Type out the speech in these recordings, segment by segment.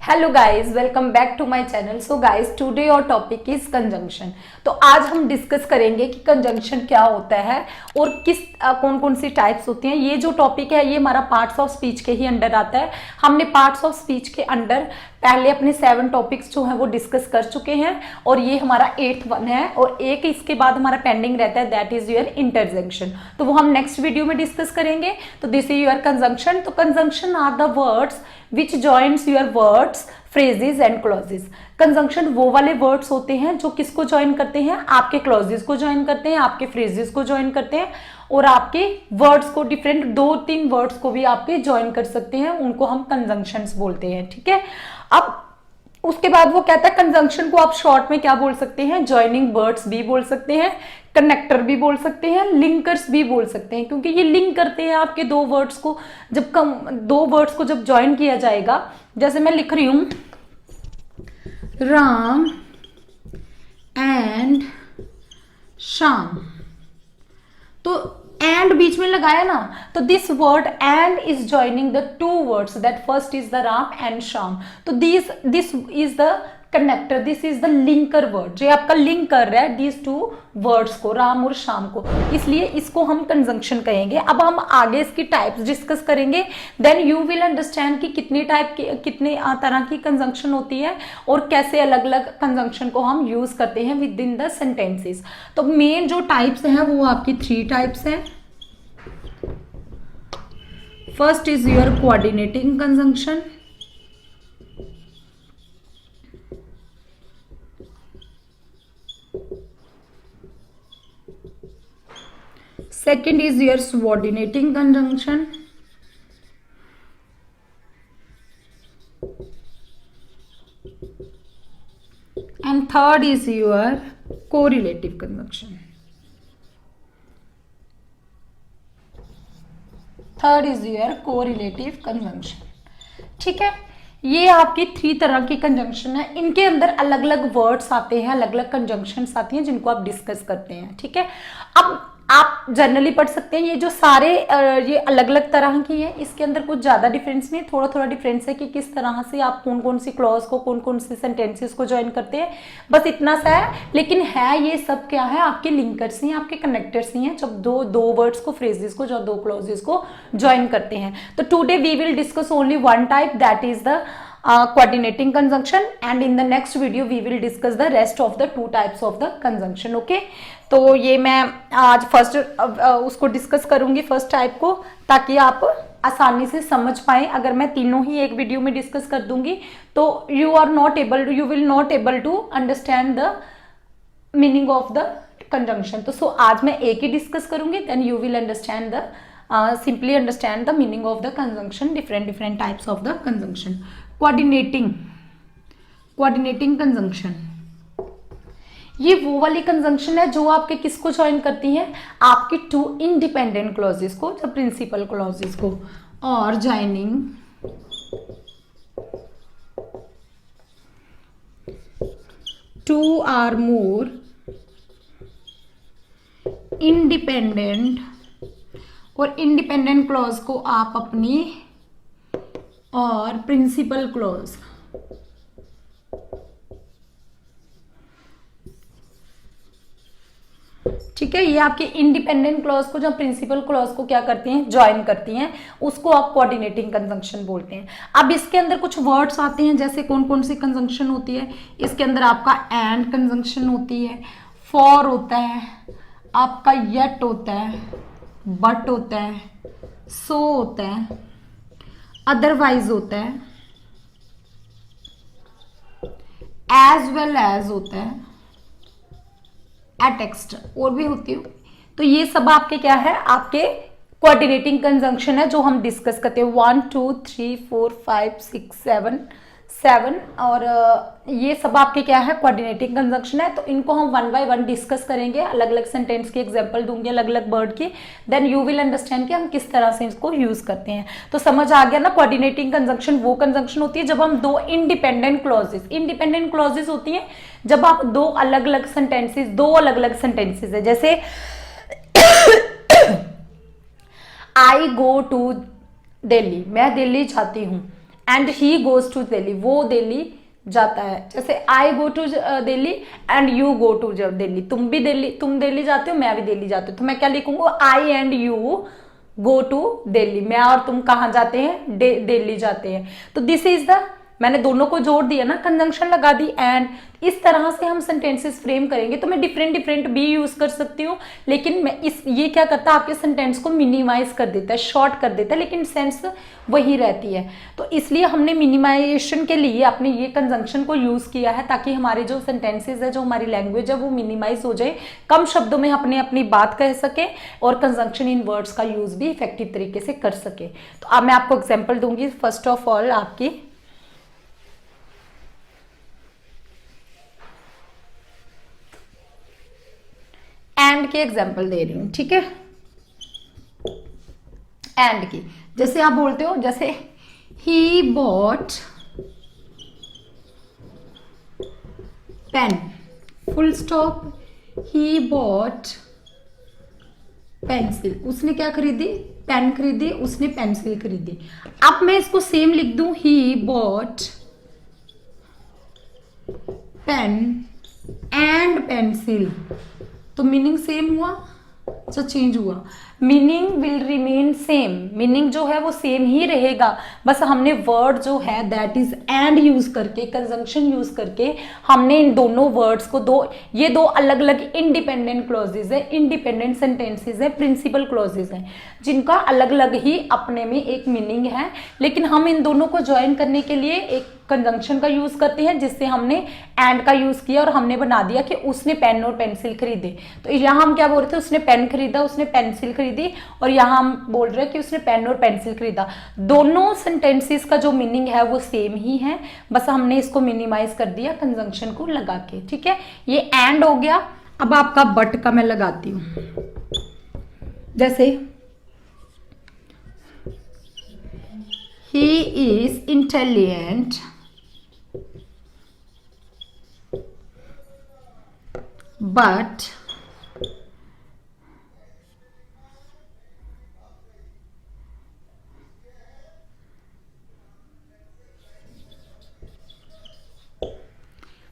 Hello guys, welcome back to my channel. So guys, today your topic is conjunction. तो आज हम discuss करेंगे कि कंजंक्शन क्या होता है और किस कौन कौन सी टाइप्स होती हैं। ये जो टॉपिक है ये हमारा पार्ट्स ऑफ स्पीच के ही अंडर आता है। हमने पार्ट्स ऑफ स्पीच के अंडर पहले अपने 7 टॉपिक्स जो है वो डिस्कस कर चुके हैं और ये हमारा 8th वन है और एक इसके बाद हमारा पेंडिंग रहता है, दैट इज योर इंटरजेक्शन। तो वो हम नेक्स्ट वीडियो में डिस्कस करेंगे। तो दिस इज योर कंजंक्शन। तो conjunction are the words which joints your words, phrases and clauses. Conjunction वो वाले वर्ड्स होते हैं जो किसको ज्वाइन करते हैं, आपके क्लॉजेस को ज्वाइन करते हैं, आपके फ्रेजेस को ज्वाइन करते हैं और आपके वर्ड्स को, डिफरेंट 2-3 वर्ड्स को भी आपके ज्वाइन कर सकते हैं। उनको हम कंजंक्शंस बोलते हैं। ठीक है, अब उसके बाद वो कहता है कंजंक्शन को आप शॉर्ट में क्या बोल सकते हैं, ज्वाइनिंग वर्ड्स भी बोल सकते हैं, कनेक्टर भी बोल सकते हैं, लिंकर्स भी बोल सकते हैं, क्योंकि ये लिंक करते हैं आपके दो वर्ड्स को। दो वर्ड्स को जब ज्वाइन किया जाएगा, जैसे मैं लिख रही हूं राम एंड श्याम, तो एंड बीच में लगाया ना, तो this word and is joining the 2 words, that first is the Ram and Shyam. तो this is the connector, this is the linker word जो आपका लिंक कर रहा है दिस 2 वर्ड्स को, राम और श्याम को, इसलिए इसको हम कंजंक्शन कहेंगे। अब हम आगे इसकी टाइप्स डिस्कस करेंगे, देन यू विल अंडरस्टैंड कि कितने टाइप की, कितने तरह की कंजंक्शन होती है और कैसे अलग अलग कंजंक्शन को हम यूज करते हैं विद इन द सेंटेंसेस। तो मेन जो टाइप्स हैं वो आपकी 3 टाइप्स हैं। First is your coordinating conjunction, second is your subordinating conjunction, and third is your correlative conjunction. Third is your correlative conjunction. ठीक है, ये आपकी 3 तरह की कंजंक्शन है। इनके अंदर अलग अलग वर्ड्स आते हैं, अलग अलग कंजंक्शंस आती हैं जिनको आप डिस्कस करते हैं। ठीक है, अब आप जनरली पढ़ सकते हैं ये जो सारे ये अलग अलग तरह की है, इसके अंदर कुछ ज्यादा डिफरेंस नहीं, थोड़ा थोड़ा डिफरेंस है कि किस तरह से आप कौन कौन सी क्लॉज को, कौन कौन सी सेंटेंसेस को ज्वाइन करते हैं, बस इतना सा है। लेकिन है ये सब क्या है, आपके लिंकर्स ही हैं, आपके कनेक्टर्स ही हैं, जब दो वर्ड्स को, फ्रेजेस को, जो 2 क्लॉजेस को ज्वाइन करते हैं। तो today we will discuss only 1 type, that is the coordinating conjunction, and in the next video we will discuss the rest of the 2 types of the conjunction. okay, तो ये मैं आज फर्स्ट उसको discuss करूंगी, first type को, ताकि आप आसानी से समझ पाए। अगर मैं तीनों ही एक वीडियो में डिस्कस कर दूंगी तो you will not able to understand the meaning of the conjunction. तो आज मैं एक ही डिस्कस करूंगी, then you will understand the simply understand the meaning of the conjunction, different types of the conjunction. coordinating conjunction, ये वो वाली conjunction है जो आपके किसको ज्वाइन करती है, आपके 2 इंडिपेंडेंट क्लॉजेस को, जब प्रिंसिपल क्लॉजेस को, और ज्वाइनिंग 2 or more इंडिपेंडेंट, और इंडिपेंडेंट क्लॉज को आप अपनी और प्रिंसिपल क्लॉज, ठीक है, ये आपके इंडिपेंडेंट क्लॉज को जब प्रिंसिपल क्लॉज को क्या करती हैं, ज्वाइन करती हैं, उसको आप कोऑर्डिनेटिंग कंजंक्शन बोलते हैं। अब इसके अंदर कुछ वर्ड्स आते हैं, जैसे कौन कौन सी कंजंक्शन होती है, इसके अंदर आपका एंड कंजंक्शन होती है, फॉर होता है, आपका येट होता है, बट होता है, सो होता है, अदरवाइज होता है, एज वेल एज होता है, एट एक्स्ट्रा और भी होती है। तो ये सब आपके क्या है, आपके कोऑर्डिनेटिंग कंजंक्शन है जो हम डिस्कस करते हैं। 1 2 3 4 5 6 7 और ये सब आपके क्या है, कोऑर्डिनेटिंग कंजंक्शन है। तो इनको हम 1 by 1 डिस्कस करेंगे, अलग अलग सेंटेंस की एग्जांपल दूंगी, अलग अलग वर्ड की, देन यू विल अंडरस्टैंड कि हम किस तरह से इसको यूज करते हैं। तो समझ आ गया ना, कोऑर्डिनेटिंग कंजंक्शन वो कंजंक्शन होती है जब हम 2 इंडिपेंडेंट क्लॉजेस होती हैं, जब आप 2 अलग अलग सेंटेंसेस है, जैसे आई गो टू दिल्ली, मैं दिल्ली जाती हूँ, and he goes to Delhi, वो दिल्ली जाता है। जैसे I go to Delhi and you go to Delhi, तुम दिल्ली जाते हो, मैं भी दिल्ली जाती हूँ, तो मैं क्या लिखूंगा, I and you go to Delhi, मैं और तुम कहाँ जाते हैं, दिल्ली जाते हैं। तो दिस इज द, मैंने दोनों को जोड़ दिया ना, कंजंक्शन लगा दी एंड। इस तरह से हम सेंटेंसेस फ्रेम करेंगे। तो मैं डिफरेंट भी यूज कर सकती हूँ, लेकिन मैं ये क्या करता है, आपके सेंटेंस को मिनिमाइज कर देता है, शॉर्ट कर देता है, लेकिन सेंस वही रहती है। तो इसलिए हमने मिनिमाइजेशन के लिए अपने ये कंजंक्शन को यूज किया है, ताकि हमारे जो सेंटेंसेज है, जो हमारी लैंग्वेज है, वो मिनिमाइज हो जाए, कम शब्दों में अपनी बात कह सके और कंजंक्शन इन वर्ड्स का यूज भी इफेक्टिव तरीके से कर सके। तो अब मैं आपको एग्जाम्पल दूंगी। फर्स्ट ऑफ ऑल आपकी एंड के एग्जाम्पल दे रही हूं, ठीक है। एंड की, जैसे आप बोलते हो, जैसे he bought pen, full stop, he bought pencil, उसने क्या खरीदी, पेन खरीदी, उसने पेंसिल खरीदी। अब मैं इसको सेम लिख दूं, he bought pen and pencil, तो मीनिंग सेम हुआ, अच्छा चेंज हुआ, meaning will remain same, meaning जो है वो सेम ही रहेगा, बस हमने वर्ड जो है दैट इज एंड यूज करके, कंजंक्शन यूज करके हमने इन दोनों वर्ड्स को ये दो अलग अलग इंडिपेंडेंट क्लॉजेज है, इंडिपेंडेंट सेंटेंसेज है, प्रिंसिपल क्लॉजेज हैं, जिनका अलग अलग ही अपने में एक मीनिंग है, लेकिन हम इन दोनों को ज्वाइन करने के लिए एक कंजंक्शन का यूज करते हैं, जिससे हमने एंड का यूज किया और हमने बना दिया कि उसने पेन और पेंसिल खरीदे। तो यहाँ हम क्या बोल रहे थे, उसने पेन खरीदा, उसने पेंसिल खरीदी, और यहाँ हम बोल रहे हैं कि उसने पेन और पेंसिल खरीदा। दोनों सेंटेंसेस का जो मीनिंग है वो सेम ही है, बस हमने इसको मिनिमाइज कर दिया कंजंक्शन को लगा के, ठीक है। ये एंड हो गया। अब आपका बट का मैं लगाती हूं, जैसे he is intelligent but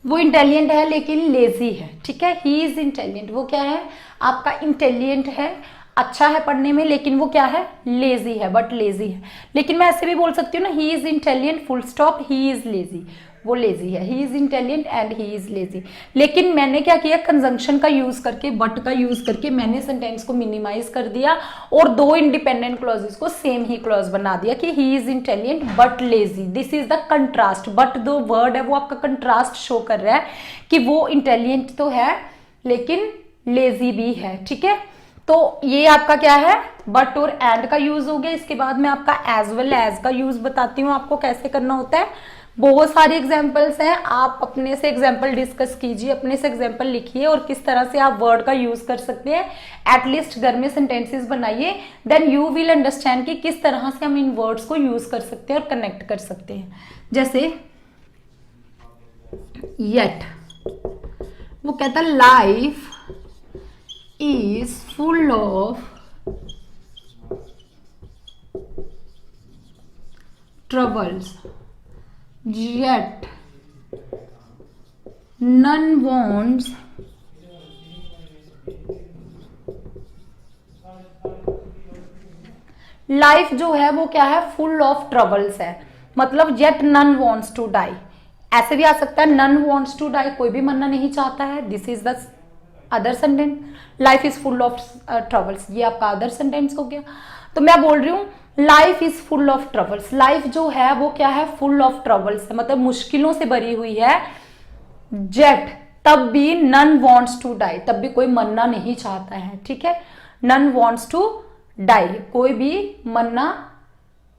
वो इंटेलिजेंट है लेकिन लेजी है, ठीक है। ही इज इंटेलिजेंट, वो क्या है, आपका इंटेलिजेंट है, अच्छा है पढ़ने में, लेकिन वो क्या है, लेजी है, बट लेजी है। लेकिन मैं ऐसे भी बोल सकती हूँ ना, he is intelligent full stop, he is lazy, वो लेजी है, he is intelligent and he is lazy. लेकिन मैंने क्या किया, कंजंक्शन का यूज करके, बट का यूज करके मैंने सेंटेंस को मिनिमाइज कर दिया और दो इंडिपेंडेंट क्लॉजेस को सेम ही क्लॉज बना दिया कि he is intelligent but lazy. This is the contrast, but दो वर्ड है वो आपका कंट्रास्ट शो कर रहा है कि वो इंटेलिजेंट तो है लेकिन लेजी भी है, ठीक है। तो ये आपका क्या है, बट और एंड का यूज हो गया। इसके बाद मैं आपका एज वेल एज का यूज बताती हूँ आपको कैसे करना होता है। बहुत सारे एग्जाम्पल्स हैं, आप अपने से एग्जाम्पल डिस्कस कीजिए, अपने से एग्जाम्पल लिखिए और किस तरह से आप वर्ड का यूज कर सकते हैं। एटलीस्ट घर में सेंटेंसेस बनाइए, देन यू विल अंडरस्टैंड कि किस तरह से हम इन वर्ड्स को यूज कर सकते हैं और कनेक्ट कर सकते हैं। जैसे येट, वो कहता है life is full of troubles yet none wants life जो है वो क्या है, फुल ऑफ ट्रबल्स है, मतलब yet none wants to die. ऐसे भी आ सकता है नन वॉन्ट्स टू डाई, कोई भी मरना नहीं चाहता है। This is the other sentence, life is full of troubles, ये आपका अदर सेंटेंस हो गया। तो मैं बोल रही हूँ life is full of troubles, life जो है वो क्या है, फुल ऑफ ट्रबल्स है, मतलब मुश्किलों से भरी हुई है। जेट, तब भी नन वॉन्ट्स टू डाई, तब भी कोई मरना नहीं चाहता है, ठीक है। नन वॉन्ट्स टू डाई, कोई भी मरना,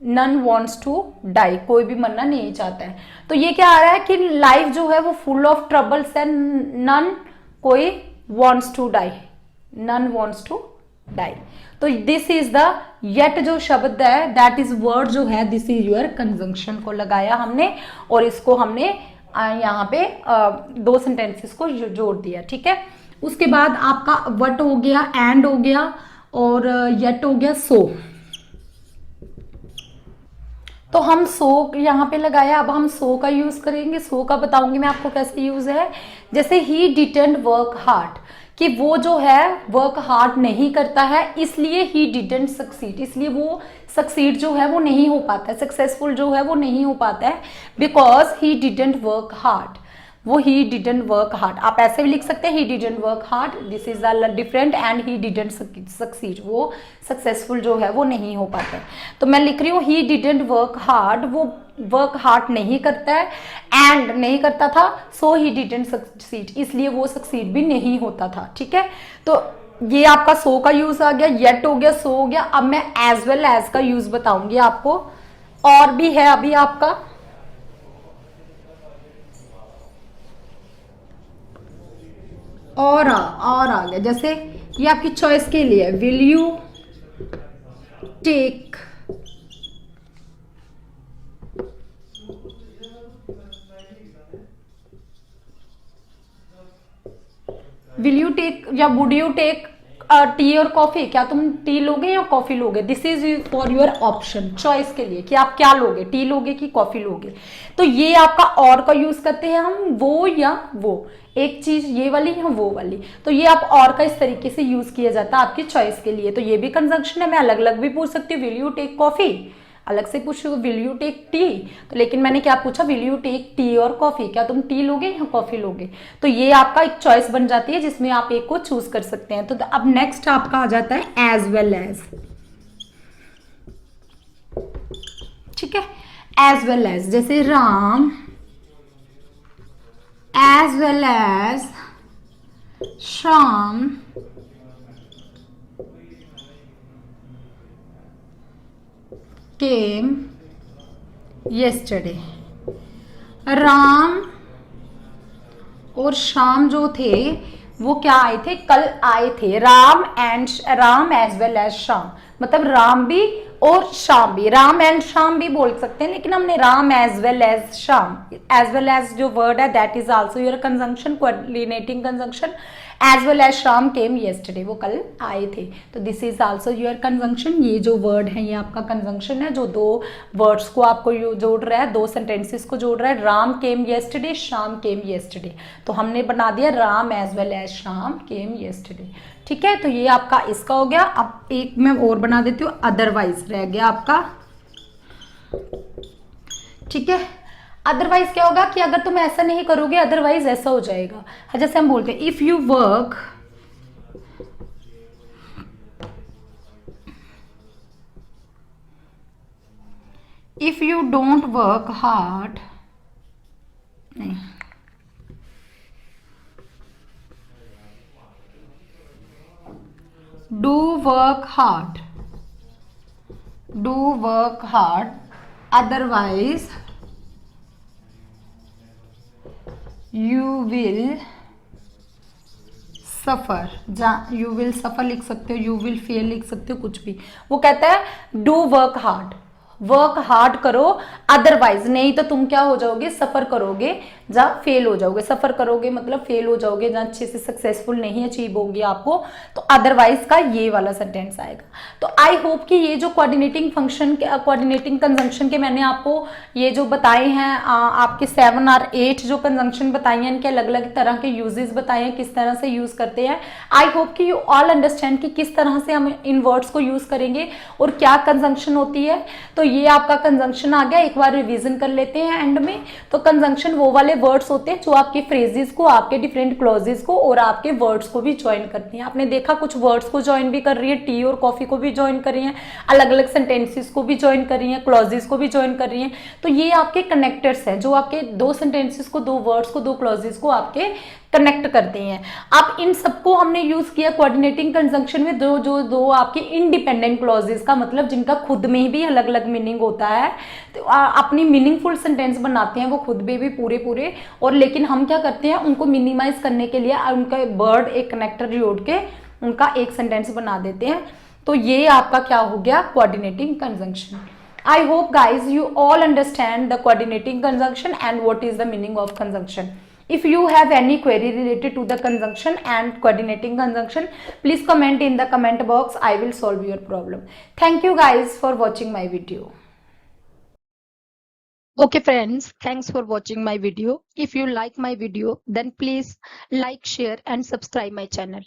नन वॉन्ट्स टू डाई, कोई भी मरना नहीं चाहता है। तो ये क्या आ रहा है कि लाइफ जो है वो फुल ऑफ ट्रबल्स है, नन कोई wants to die, none wants to die। तो दिस इज द येट जो शब्द है, दैट इज वर्ड जो है, दिस इज योर कंजंक्शन को लगाया हमने और इसको हमने यहाँ पे दो सेंटेंसेस को जोड़ दिया, ठीक है। उसके बाद आपका वट हो गया, एंड हो गया और येट हो गया, सो। तो तो हम सो यहाँ पे लगाया, अब हम सो का यूज करेंगे। सो का बताऊंगी मैं आपको कैसे यूज है। जैसे ही डिडंट वर्क हार्ड, कि वो जो है वर्क हार्ड नहीं करता है, इसलिए ही डिडंट सक्सीड, इसलिए वो सक्सीड जो है वो नहीं हो पाता है, सक्सेसफुल जो है वो नहीं हो पाता है, because he didn't work hard. वो ही डिडंट वर्क हार्ड, आप ऐसे भी लिख सकते हैं he didn't work hard, this is the different, and he didn't succeed, वो सक्सेसफुल जो है वो नहीं हो पाता है। तो मैं लिख रही हूँ ही डिडंट वर्क हार्ड, वो वर्क हार्ड नहीं करता है, एंड नहीं करता था, सो ही डिडंट सक्सीड, इसलिए वो सक्सीड भी नहीं होता था। ठीक है, तो ये आपका सो का यूज आ गया, येट हो गया, सो हो गया। अब मैं एज वेल एज का यूज बताऊंगी आपको, और भी है अभी आपका और आ गया। जैसे ये आपकी चॉइस के लिए, will you take, will you take या वुड यू टेक टी और कॉफी, क्या तुम टी लोगे या कॉफी लोगे, this is for your option, choice के लिए कि आप क्या लोगे, टी लोगे कि कॉफी लोगे। तो ये आपका और का यूज करते हैं हम, वो या वो, एक चीज ये वाली या वो वाली, तो ये आप और का इस तरीके से यूज किया जाता है आपकी चॉइस के लिए। तो ये भी कंजंक्शन है, मैं अलग अलग भी पूछ सकती हूँ, विल यू टेक कॉफी, अलग से पूछो विल यू टेक टी, तो लेकिन मैंने क्या पूछा, विल यू टेक टी और कॉफी, क्या तुम टी लोगे या कॉफी लोगे। तो ये आपका एक चॉइस बन जाती है जिसमें आप एक को चूज कर सकते हैं। तो अब नेक्स्ट आपका आ जाता है एज वेल एज। ठीक है, एज वेल एज, जैसे Ram as well as Shyam came yesterday, Ram और श्याम जो थे वो क्या आए थे, कल आए थे। Ram as well as Shyam, मतलब राम भी और श्याम भी, राम एंड श्याम भी बोल सकते हैं, लेकिन हमने Ram as well as Shyam, as well as जो वर्ड है that is also your conjunction, coordinating conjunction. As well as Shyam came yesterday, वो कल आए थे, तो this is also your conjunction. ये जो वर्ड है ये आपका कंजंक्शन है, जो दो वर्ड्स को आपको जोड़ रहा है, दो सेंटेंसेस को जोड़ रहा है। Ram came yesterday, Shyam came yesterday, तो हमने बना दिया Ram as well as Shyam came yesterday. ठीक है, तो ये आपका इसका हो गया। अब एक मैं और बना देती हूँ, अदरवाइज रह गया आपका। ठीक है, अदरवाइज क्या होगा कि अगर तुम ऐसा नहीं करोगे अदरवाइज ऐसा हो जाएगा। जैसे हम बोलते हैं if you work, if you don't work hard, नहीं, do work hard, do work hard, otherwise you will suffer, you will suffer लिख सकते हो, यू विल फेल लिख सकते हो, कुछ भी। वो कहता है do work hard, work hard करो, अदरवाइज नहीं तो तुम क्या हो जाओगे, सफर करोगे जहाँ फेल हो जाओगे। सफर करोगे मतलब फेल हो जाओगे, जहाँ अच्छे से सक्सेसफुल नहीं अचीव होगी आपको, तो अदरवाइज का ये वाला सेंटेंस आएगा। तो आई होप कि ये जो कोऑर्डिनेटिंग फंक्शन के, कोऑर्डिनेटिंग कंजंक्शन के मैंने आपको ये जो बताए हैं, आपके 7 और 8 जो कंजंक्शन बताए हैं, इनके अलग अलग तरह के यूजेस बताए हैं, किस तरह से यूज करते हैं। आई होप कि यू ऑल अंडरस्टैंड कि किस तरह से हम इन वर्ड्स को यूज करेंगे और क्या कंजंक्शन होती है। तो ये आपका कंजंक्शन आ गया, एक बार रिवीजन कर लेते हैं एंड में। तो कंजंक्शन वो वाले वर्ड्स होते हैं जो आपके फ्रेजेस को, आपके डिफरेंट क्लॉजेस को और आपके वर्ड्स को भी ज्वाइन करती हैं। आपने देखा कुछ वर्ड्स को ज्वाइन भी कर रही है, टी और कॉफी को भी ज्वाइन कर रही हैं, अलग अलग सेंटेंसेस को भी ज्वाइन कर रही हैं, क्लॉजेस को भी ज्वाइन कर रही हैं। तो ये आपके कनेक्टर्स हैं जो आपके दो सेंटेंसेस को, दो वर्ड्स को, दो क्लॉजेस को आपके कनेक्ट करते हैं। अब इन सबको हमने यूज किया कोऑर्डिनेटिंग कंजंक्शन में, दो आपके इंडिपेंडेंट क्लॉजेस का मतलब जिनका खुद में ही भी अलग अलग मीनिंग होता है, तो अपनी मीनिंगफुल सेंटेंस बनाते हैं वो खुद में भी पूरे, और लेकिन हम क्या करते हैं उनको मिनिमाइज करने के लिए उनका वर्ड एक कनेक्टर जोड़ के उनका एक सेंटेंस बना देते हैं। तो ये आपका क्या हो गया, coordinating conjunction. I hope guys you all understand the coordinating conjunction and what is the meaning of conjunction. If you have any query related to the conjunction and coordinating conjunction, please comment in the comment box. I will solve your problem. Thank you guys for watching my video. Okay friends, thanks for watching my video. If you like my video, then please like, share and subscribe my channel.